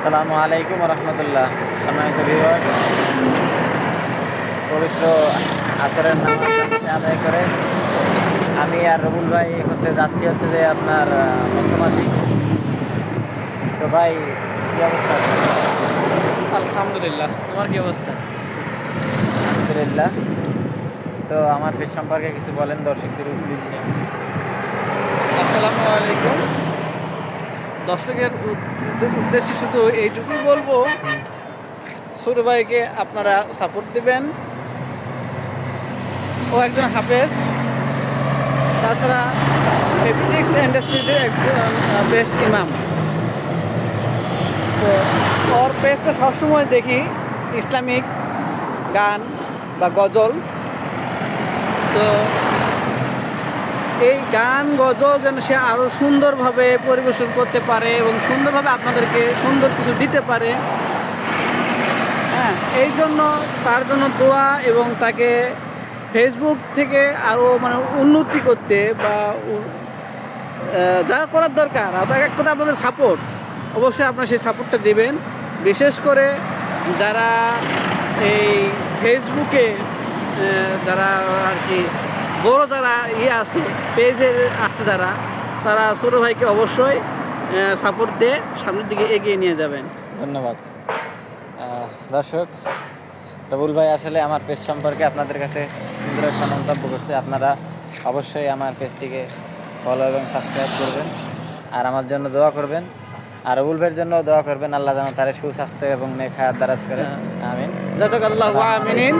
আসসালামু আলাইকুম রহমতুল্লাহ। সম্মানিত ভিউয়ার্স, পবিত্র আসরের নামাজ আদায় করে আমি আর রবুল ভাই যাচ্ছি যে আপনার মধ্যমাসি। তো ভাই কী অবস্থা? আলহামদুলিল্লাহ, তোমার কি অবস্থা? আলহামদুলিল্লাহ। তো আমার পেজ সম্পর্কে কিছু বলেন দর্শকদের উদ্দেশ্যে। আসসালামু আলাইকুম। দর্শকের উদ্দেশ্যে শুধু এইটুকুই বলবো, ছোট ভাইকে আপনারা সাপোর্ট দিবেন। ও একজন হাফেজ, তাছাড়া ফেব্রিক্স ইন্ডাস্ট্রিতে একজন বেস্ট ইমাম। তো ওর পেজটা সবসময় দেখি ইসলামিক গান বা গজল। তো এই গান গজল যেন সে আরও সুন্দরভাবে পরিবেশন করতে পারে এবং সুন্দরভাবে আপনাদেরকে সুন্দর কিছু দিতে পারে। হ্যাঁ, এই জন্য তার জন্য দোয়া এবং তাকে ফেসবুক থেকে আরও উন্নতি করতে বা যা করার দরকার তাকে এক কথা আপনাদের সাপোর্ট, অবশ্যই আপনারা সেই সাপোর্টটা দেবেন। বিশেষ করে যারা এই ফেসবুকে যারা আর কি বড় যারা আছে পেজে আছে যারা, তারা ছোটো ভাইকে অবশ্যই সাপোর্ট দিয়ে সামনের দিকে এগিয়ে নিয়ে যাবেন। ধন্যবাদ। দর্শক, রবুল ভাই আসলে আমার পেজ সম্পর্কে আপনাদের কাছে সুন্দর একটা মন্তব্য করছে। আপনারা অবশ্যই আমার পেজটিকে ফলো এবং সাবস্ক্রাইব করবেন আর আমার জন্য দোয়া করবেন, আর রবুল ভাইয়ের জন্য দোয়া করবেন। আল্লাহ যেন তার সুস্বাস্থ্য এবং নেক হায়াত দারাজ করেন। আমিন। জাযাকাল্লাহু আমিন।